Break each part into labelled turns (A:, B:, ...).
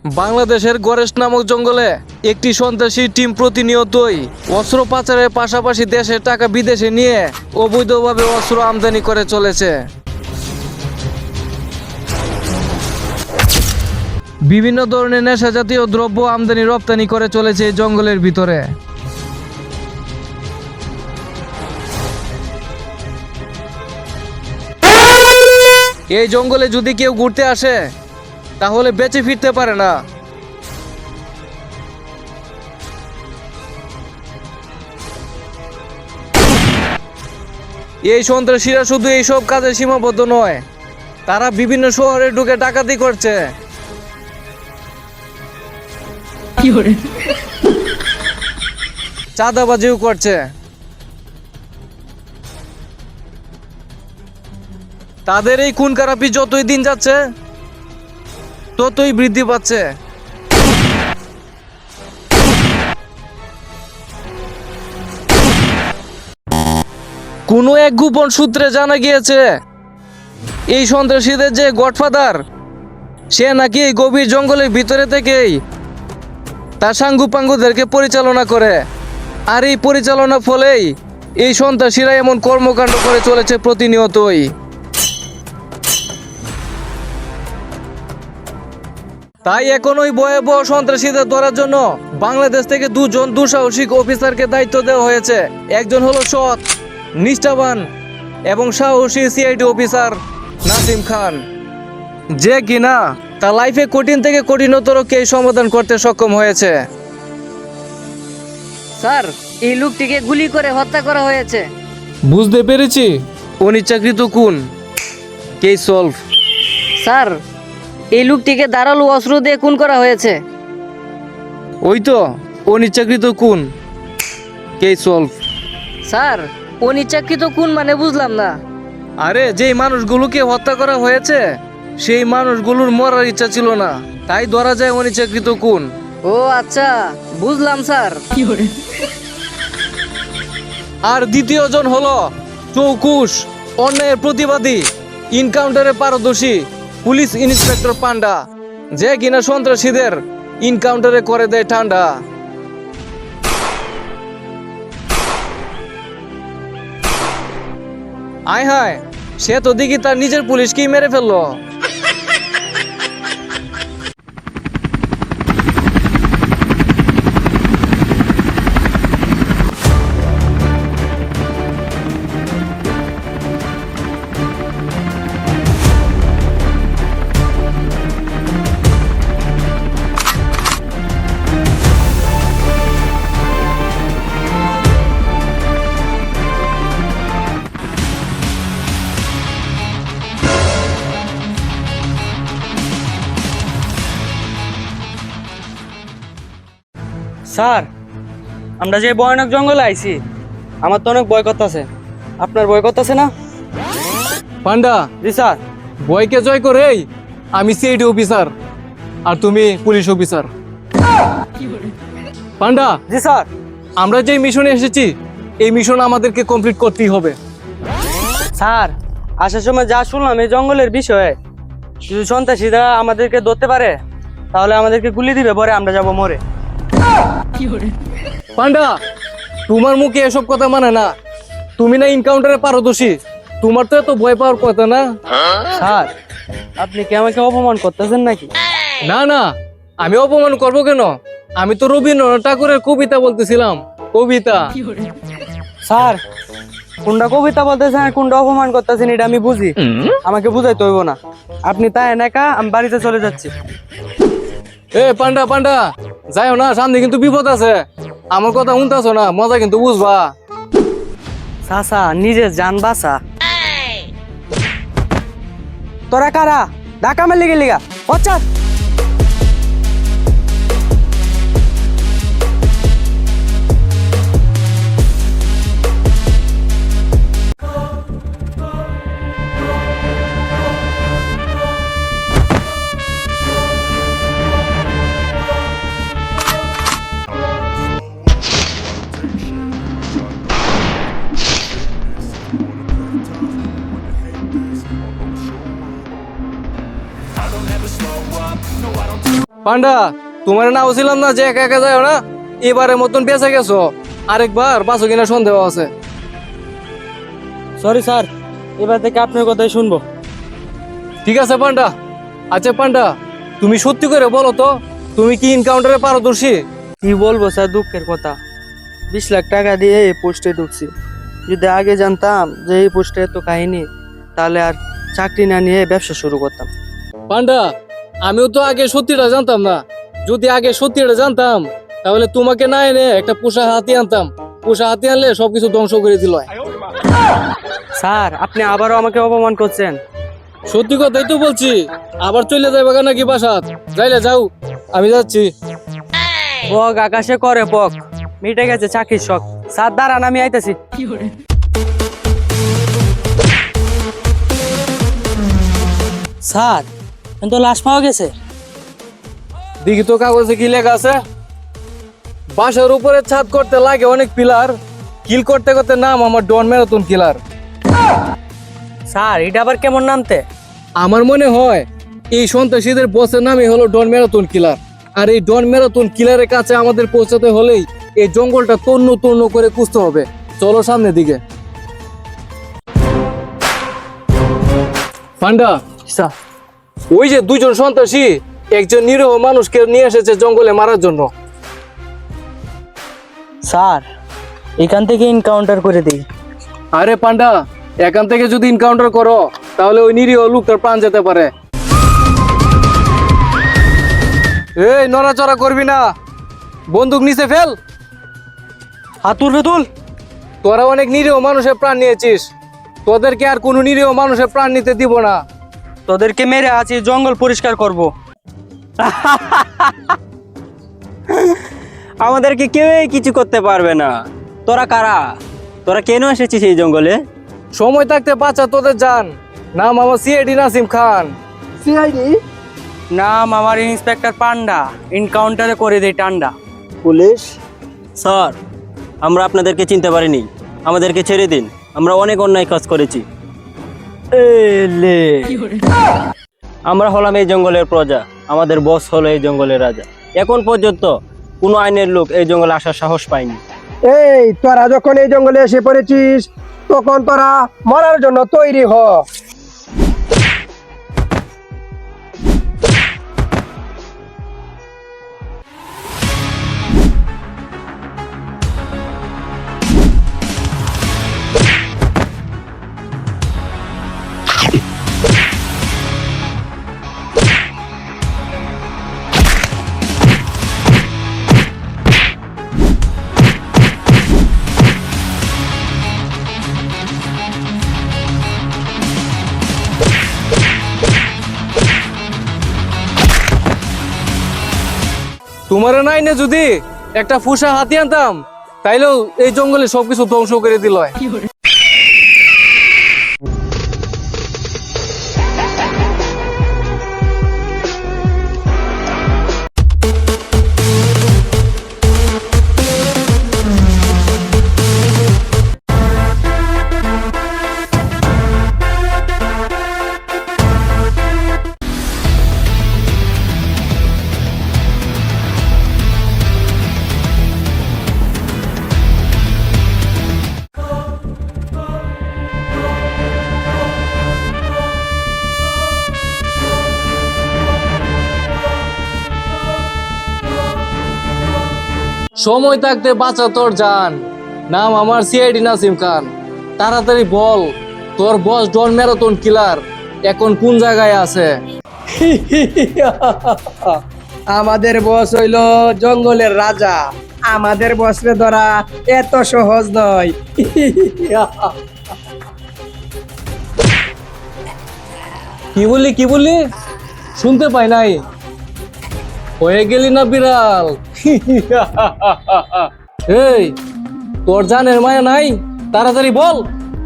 A: বাংলাদেশের গড়েশ নামক জঙ্গলে একটি সন্ত্রাসী টিম প্রতিনিয়তই অস্ত্র পাচারের পাশাপাশি দেশের টাকা বিদেশে নিয়ে অবৈধভাবে অস্ত্র আমদানি করে চলেছে। বিভিন্ন ধরনের নেশা জাতীয় দ্রব্য আমদানি রপ্তানি করে চলেছে এই জঙ্গলের ভিতরে। এই জঙ্গলে যদি কেউ ঘুরতে আসে তাহলে বেঁচে ফিরতে পারে না। এই সন্ত্রাসীরা শুধু এইসব কাজে সীমাবদ্ধ নয়, তারা বিভিন্ন শহরে ঢুকে ডাকাতি করছে, চাঁদাবাজিও করছে। তাদের এই খুন খারাপি যতই দিন যাচ্ছে ততই বৃদ্ধি পাচ্ছে। কোনো এক গোপন সূত্রে জানা গিয়েছে এই সন্ত্রাসীদের যে গডফাদার, সে নাকি এই গভীর জঙ্গলের ভিতরে থেকেই তার সাঙ্গুপাঙ্গুদেরকে পরিচালনা করে। আর এই পরিচালনার ফলেই এই সন্ত্রাসীরা এমন কর্মকাণ্ড করে চলেছে প্রতিনিয়তই। তাই এখন ওই ভয়াবহ সন্ত্রাসীদের ধরার জন্য বাংলাদেশ থেকে দুজন দুঃসাহসিক অফিসারকে দায়িত্ব দেওয়া হয়েছে। একজন হলো সৎ, নিষ্ঠাবান এবং সাহসী সিআইডি অফিসার নাসিম খান, যে কিনা তার লাইফে কঠিন থেকে কঠিনতর কেস সমাধান করতে সক্ষম হয়েছে।
B: স্যার, এই লোকটিকে গুলি করে হত্যা করা হয়েছে।
A: বুঝতে পেরেছি, অনিচ্ছাকৃত খুন, কেস সলভ।
B: স্যার, এই লোকটিকে ধারালো অস্ত্র দিয়ে খুন করা হয়েছে।
A: ওই তো অনিচ্ছাকৃত খুন, কেস সলভ।
B: স্যার, অনিচ্ছাকৃত খুন মানে বুঝলাম না।
A: আরে যেই মানুষগুলোকে হত্যা করা হয়েছে সেই মানুষগুলোর মরার ইচ্ছা ছিল না, তাই ধরা যায় অনিচ্ছাকৃত খুন।
B: ও আচ্ছা, বুঝলাম স্যার।
A: আর দ্বিতীয় জন হলো চৌকুশ, অন্যায়ের প্রতিবাদী, ইনকাউন্টারে পারদর্শী পুলিশ ইন্সপেক্টর পান্ডা, যে কিনা সন্ত্রাসীদের ইনকাউন্টারে করে দেয় ঠান্ডা। আয় হায়, সে তো দেখি তার নিজের পুলিশকেই মেরে ফেললো।
C: স্যার, আমরা যে ভয়ানক জঙ্গলে আইছি, আমার তো অনেক ভয় করতেছে। আপনার ভয় করতেছে না?
A: পান্ডা,
C: জি স্যার।
A: বয়কে জয় করে আমি সিআইডি অফিসার আর তুমি পুলিশ অফিসার। পান্ডা,
C: জি স্যার।
A: আমরা যে মিশনে এসেছি এই মিশন আমাদেরকে কমপ্লিট করতেই হবে।
C: স্যার, আসার সময় যা শুনলাম এই জঙ্গলের বিষয়ে, যদি সন্ত্রাসীরা আমাদেরকে ধরতে পারে তাহলে আমাদেরকে গুলি দিবে, পরে আমরা যাব মরে।
A: পান্ডা, তোমার মুখে এসব কথা মানে না, তুমি না ইনকাউন্টারে পারদর্শী, তোমার তো এত ভয় পাওয়ার কথা না।
C: স্যার, আপনি কি আমাকে অপমান করতেছেন নাকি?
A: না না, আমি অপমান করবো কেন? আমি তো রবীন্দ্রনাথ ঠাকুরের কবিতা বলতেছিলাম, কবিতা।
C: স্যার, কোনটা কবিতা বলতেছেন আর কোনটা অপমান করতেছেন এটা আমি বুঝি, আমাকে বুঝাইতে হইব না। আপনি তাই একা, আমি বাড়িতে চলে যাচ্ছি।
A: এ পান্ডা পান্ডা, যাইও না, সামনে কিন্তু বিপদ আছে। আমার কথা শুনতেছো না, মজা কিন্তু বুঝবা।
C: চাচা, নিজের জান বাঁচা। তোরা কারা? ঢাকা মারলি গেলি গা? আচ্ছা,
D: I don't ever slow up,
A: পান্ডা, তোমার না বলছিলাম না যে একা একা যাও না, এবারে মতন বেঁচে গেছো, আরেকবার বাঁচো কিনা সন্দেহ আছে।
C: সরি স্যার, এবার থেকে আপনার কথাই শুনবো।
A: ঠিক আছে পান্ডা। আচ্ছা পান্ডা, তুমি সত্যি করে বলো তো, তুমি কি এনকাউন্টারে পারদর্শী?
C: কি বলবো স্যার, দুঃখের কথা, 20 লাখ টাকা দিয়ে এই পোস্টে ঢুকছি। যদি আগে জানতাম যে এই পোস্টে এত কাহিনী, তাহলে আর চাকরি না নিয়ে ব্যবসা শুরু করতাম।
A: পান্ডা, আমিও তো আগে সত্যিটা জানতাম না। যদি আগে সত্যিটা জানতাম তাহলে তোমাকে না এনে একটা পোষা হাতি আনতাম। পোষা হাতি আনলে সবকিছু ধ্বংস করে দিল।
C: স্যার, আপনি আবারও আমাকে অপমান করছেন।
A: সত্যি কথাই তো বলছি। আবার চলে যাবে নাকি বাসাত? যাইলে যাও, আমি যাচ্ছি।
C: পক আকাশে করে পক, মিটে গেছে চাকরির শখ। স্যার দাঁড়ান, আমি আইতাছি। স্যার, কিন্তু লাশ পাওয়া গেছে।
A: দেখি তো কাগজে কি লেখা আছে। বাসার উপরে ছাদ করতে লাগে অনেক পিলার, কিল করতে করতে নাম আমার ডন ম্যারাথন কিলার।
C: স্যার, এটা আবার কেমন নামতে?
A: আমার মনে হয় এই সন্ত্রাসীদের বসের নামই হলো ডন ম্যারাথন কিলার। আর এই ডন ম্যারাথন কিলারের কাছে আমাদের পৌঁছাতে হলেই এই জঙ্গলটা তন্ন তন্ন করে খুঁজতে হবে। চলো সামনের দিকে। পান্ডা,
C: স্যার,
A: ওই যে দুজন সন্ত্রাসী একজন নিরীহ মানুষকে নিয়ে এসেছে জঙ্গলে মারার জন্য।
C: স্যার, এখান থেকে এনকাউন্টার করে দিই।
A: আরে পান্ডা, এখান থেকে যদি এনকাউন্টার করো তাহলে ওই নিরীহ লোকটার প্রাণ যেতে পারে। এই নড়াচড়া করবি না, বন্দুক নিচে ফেল।
C: হাতুর ভেতুল।
A: তোরা অনেক নিরীহ মানুষের প্রাণ নিয়েছিস, তোদেরকে আর কোনো নিরীহ মানুষের প্রাণ নিতে দিব না।
C: তোদেরকে মেরে আছি জঙ্গল পরিষ্কার করব।
D: আমাদেরকে কেউই কিছু করতে পারবে না। তোরা কারা? তোরা কেন এসেছিস এই জঙ্গলে?
A: সময় থাকতে বাঁচা তোদের জান। নাম আমার সিআইডি নাসিম খান।
C: নাম আমার ইন্সপেক্টর পান্ডা, এনকাউন্টারে করে দেই টান্ডা।
D: পুলিশ স্যার, আমরা আপনাদেরকে চিনতে পারিনি, আমাদেরকে ছেড়ে দিন। আমরা অনেক অন্যায় কাজ করেছি। এলে আমরা হলাম এই জঙ্গলের প্রজা, আমাদের বস হলো এই জঙ্গলের রাজা। এখন পর্যন্ত কোনো আইনের লোক এই জঙ্গলে আসার সাহস পায়নি।
E: এই তোরা যখন এই জঙ্গলে এসে পড়েছিস তখন তোরা মরার জন্য তৈরি হ।
A: তোমার নাইনে যদি একটা ফুসা হাতি আনতাম তাইলেও এই জঙ্গলে সবকিছু ধ্বংস করে দিল। সময় থাকতে বাঁচা তোর জান। নাম আমার সিআইডি নাসিম খান। তাড়াতাড়ি বল, তোর বস ডন ম্যারাথন কিলার এখন কোন জায়গায় আছে?
E: আমাদের বস হইল জঙ্গলের রাজা, আমাদের বসরে ধরা এত সহজ নয়।
A: কি বললি শুনতে পাই নাই। হয়ে গেলি না বিড়াল? এই, তোর জানের মায়া নাই? তাড়াতাড়ি বল,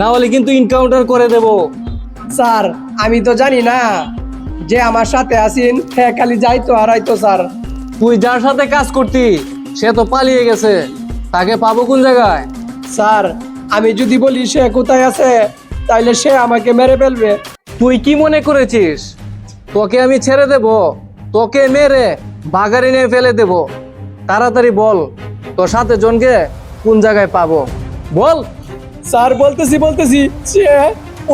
A: না হলে কিন্তু এনকাউন্টার করে দেব।
E: স্যার, আমি তো জানি না যে আমার সাথে আসিন, হ্যাঁ খালি যাইতো হারাইতো স্যার।
A: তুই যার সাথে কাজ করতি সে তো পালিয়ে গেছে, তাকে পাবো কোন জায়গায়?
E: স্যার, আমি যদি বলি সে কোথায় আছে তাইলে সে আমাকে মেরে ফেলবে।
A: তুই কি মনে করেছিস তোকে আমি ছেড়ে দেব? তোকে মেরে বাগারে নিয়ে ফেলে দেব। তাড়াতাড়ি বল, তোর সাথে জনকে কোন জায়গায় পাবো, বল।
E: স্যার বলতেছি সে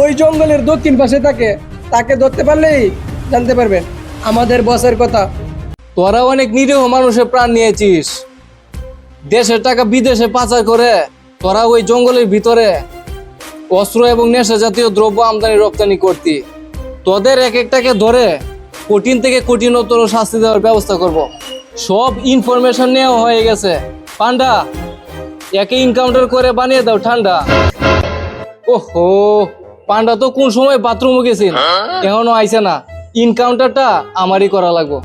E: ওই জঙ্গলের দক্ষিণ পাশে থাকে, তাকে ধরতে পারলেই জানতে পারবেন আমাদের বসের কথা।
A: তোরা অনেক নিরীহ মানুষের প্রাণ নিয়েছিস, দেশের টাকা বিদেশে পাচার করে তোরা ওই জঙ্গলের ভিতরে অস্ত্র এবং নেশা জাতীয় দ্রব্য আমদানি রপ্তানি করতি। তোদের এক একটাকে ধরে কঠিন থেকে কঠিনতর শাস্তি দেওয়ার ব্যবস্থা করব। সব ইনফরমেশন নেওয়া হয়ে গেছে। পান্ডা, একে ইনকাউন্টার করে বানিয়ে দাও ঠান্ডা। ওহো, পান্ডা তো কোন সময় বাথরুমে গেছিল, এখনো আইছে না। ইনকাউন্টারটা আমারই করা লাগবে।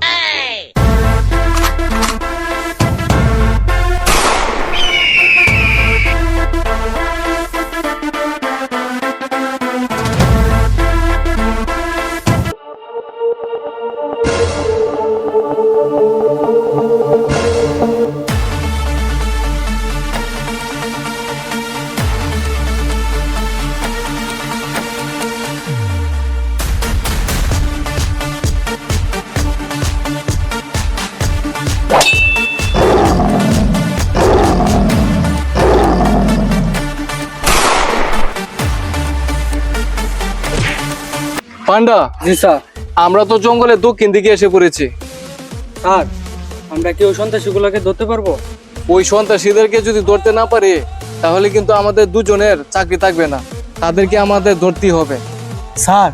A: পান্ডা,
C: জি স্যার।
A: আমরা তো জঙ্গলের দক্ষিণ দিকে এসে পড়েছি।
C: স্যার, আমরা কি ওই সন্ত্রাসীগুলোকে ধরতে পারবো?
A: ওই সন্ত্রাসীদেরকে যদি ধরতে না পারি তাহলে কিন্তু আমাদের দুজনের চাকরি থাকবে না, তাদেরকে আমাদের ধরতেই হবে।
C: স্যার,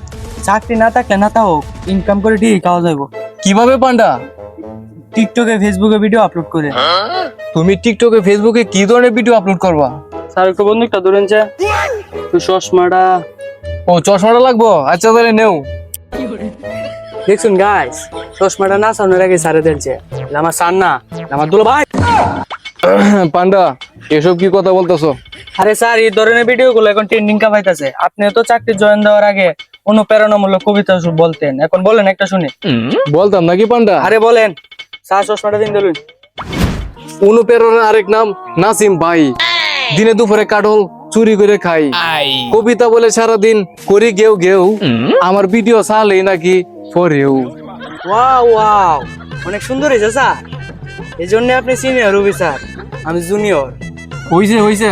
C: চাকরি না থাকলে না তাও ইনকাম করে ঠিক খাওয়া যাবো।
A: কিভাবে পান্ডা?
C: টিকটকে ফেসবুকে ভিডিও আপলোড করে।
A: তুমি টিকটকে ফেসবুকে কি ধরনের ভিডিও আপলোড করবা?
C: স্যার একটু বন্দুকটা ধরেন যে, তো চশমাটা।
A: ও, চশমাটা লাগবো? আচ্ছা তাহলে নেও।
C: দেখছুন গাইস, চশমাটা না সামনে আগে সারে দিয়েছে। আমার সার না, আমার দুলো ভাই।
A: পান্ডা, এসব কি কথা বলতেছো?
C: আরে স্যার, এই ধরনের ভিডিও গুলো এখন ট্রেন্ডিং কামাইতেছে। আপনিও তো চাকরি জয়েন দেওয়ার আগে অনুপ্রেরণামূলক কবিতা বলতেন, এখন বলেন একটা শুনি।
A: বলতাম নাকি পান্ডা?
C: আরে বলেন স্যার, চশমাটা দিন দিলুন।
A: অনুপ্রেরণার আরেক নাম নাসিম ভাই। দিনে দুপুরে কাঠল চুরি করে খাই, কবিতা বলে সারাদিন করি গেউ গেউ, আমার ভিডিও চালেই নাকি পরেও।
C: ওয়াও ওয়াও, অনেক সুন্দর হয়েছে স্যার। এই জন্য আপনি সিনিয়র অফিসার, আমি জুনিয়র।
A: হইছে হইছে,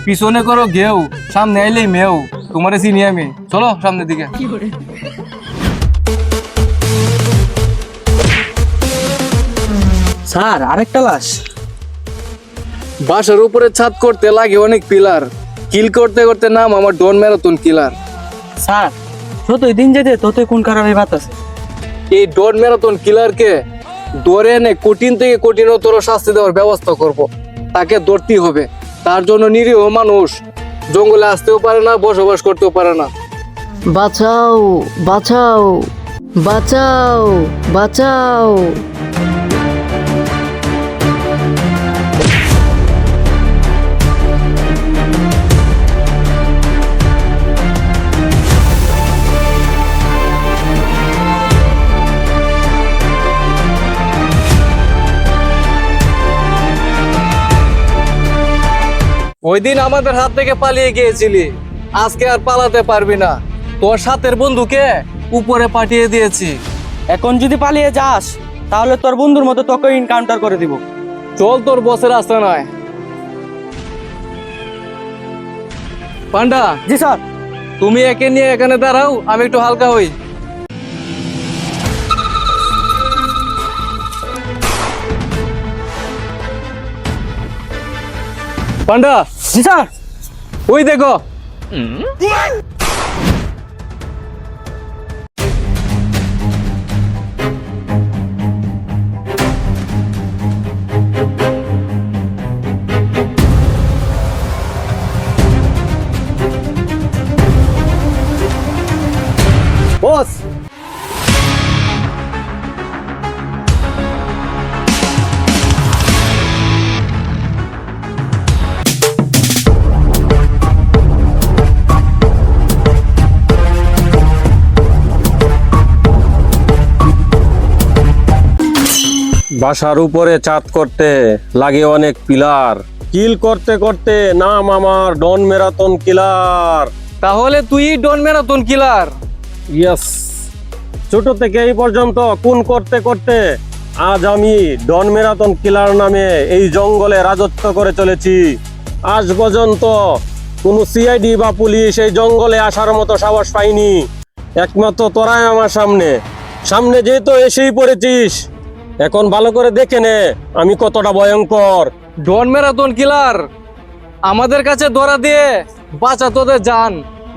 A: পিছনে করো গেউ, সামনে আইলেই মেউ। তোমারে চিনি আমি, চলো সামনের দিকে।
C: স্যার, আরেকটা লাশ।
A: বাসার উপরে ছাদ করতে লাগে অনেক পিলার, কিল করতে করতে নাম আমার ডন ম্যারাথন কিলার।
C: স্যার, যতই দিন যেতে ততই কোন কারণে বাতাসে।
A: এই ডন ম্যারাথন কিলারকে ধরে এনে কঠিন থেকে কঠিনতর শাস্তি দেওয়ার ব্যবস্থা করব। তাকে ধরতেই হবে। তার জন্য নিরীহ মানুষ জঙ্গলে আসতেও পারে না, বসবাস করতেও পারে না।
B: বাঁচাও বাঁচাও বাঁচাও বাঁচাও।
A: ওই দিন আমাদের হাত থেকে পালিয়ে গিয়েছিলি, আজকে আর পালাতে পারবি না। তোর সাথের বন্ধুকে উপরে পাঠিয়ে দিয়েছি।
C: এখন যদি পালিয়ে যাস তাহলে তোর বন্ধুর মতো তোকে এনকাউন্টার করে দিব।
A: চল, তোর বসের রাস্তা নয়। পান্ডা,
C: জি স্যার।
A: তুমি একে নিয়ে এখানে দাঁড়াও, আমি একটু হালকা হই। পান্ডা,
C: জি স্যার।
A: ওই দেখো।
C: বস,
F: বাসার উপরে চাঁদ করতে লাগে অনেক পিলার, কিল করতে করতে নাম আমার ডন ম্যারাথন কিলার।
A: তাহলে তুই ডন ম্যারাথন কিলার?
F: ইয়েস, ছোট থেকে এই পর্যন্ত খুন করতে করতে আজ আমি ডন ম্যারাথন কিলার নামে এই জঙ্গলে রাজত্ব করে চলেছি। আজ পর্যন্ত কোনো সিআইডি বা পুলিশ এই জঙ্গলে আসার মতো সাহস পাইনি। একমাত্র তোরাই আমার সামনে সামনে যেহেতু এসেই পড়েছিস, এখন ভালো করে দেখে নে আমি কতটা ভয়ঙ্কর।
A: ডন ম্যারাথন কিলার, আমাদের কাছে ধরা দিয়ে বাঁচা তোদের জান।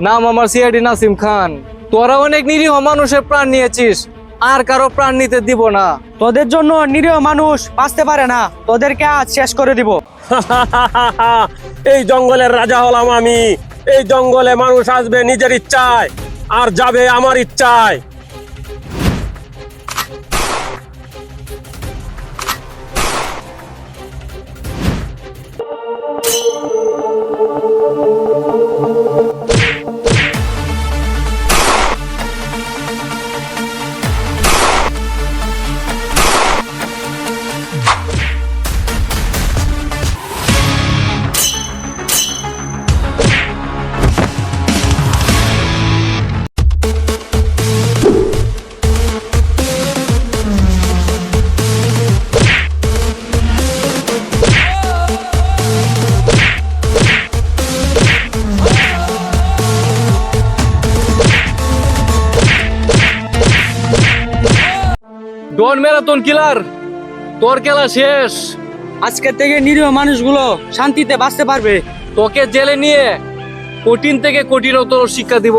A: নাম আমার সিআইডি নাসিম খান। তোরা অনেক নিরীহ মানুষের প্রাণ নিয়েছিস, আর কারো প্রাণ নিতে দিব না।
C: তোদের জন্য নিরীহ মানুষ বাঁচতে পারে না, তোদেরকে আজ শেষ করে দিব।
F: এই জঙ্গলের রাজা হলাম আমি। এই জঙ্গলে মানুষ আসবে নিজের ইচ্ছায় আর যাবে আমার ইচ্ছায়।
A: ডন ম্যারাথন কিলার, তোর খেলা শেষ।
C: আজকে থেকে নিরীহ মানুষগুলো শান্তিতে বাঁচতে পারবে।
A: তোকে জেলে নিয়ে কঠিন থেকে কঠিনতর শিক্ষা দিব,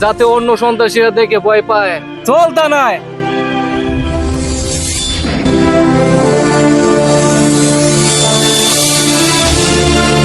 A: যাতে অন্য সন্ত্রাসীরা দেখে ভয় পায়। চল তা নয়।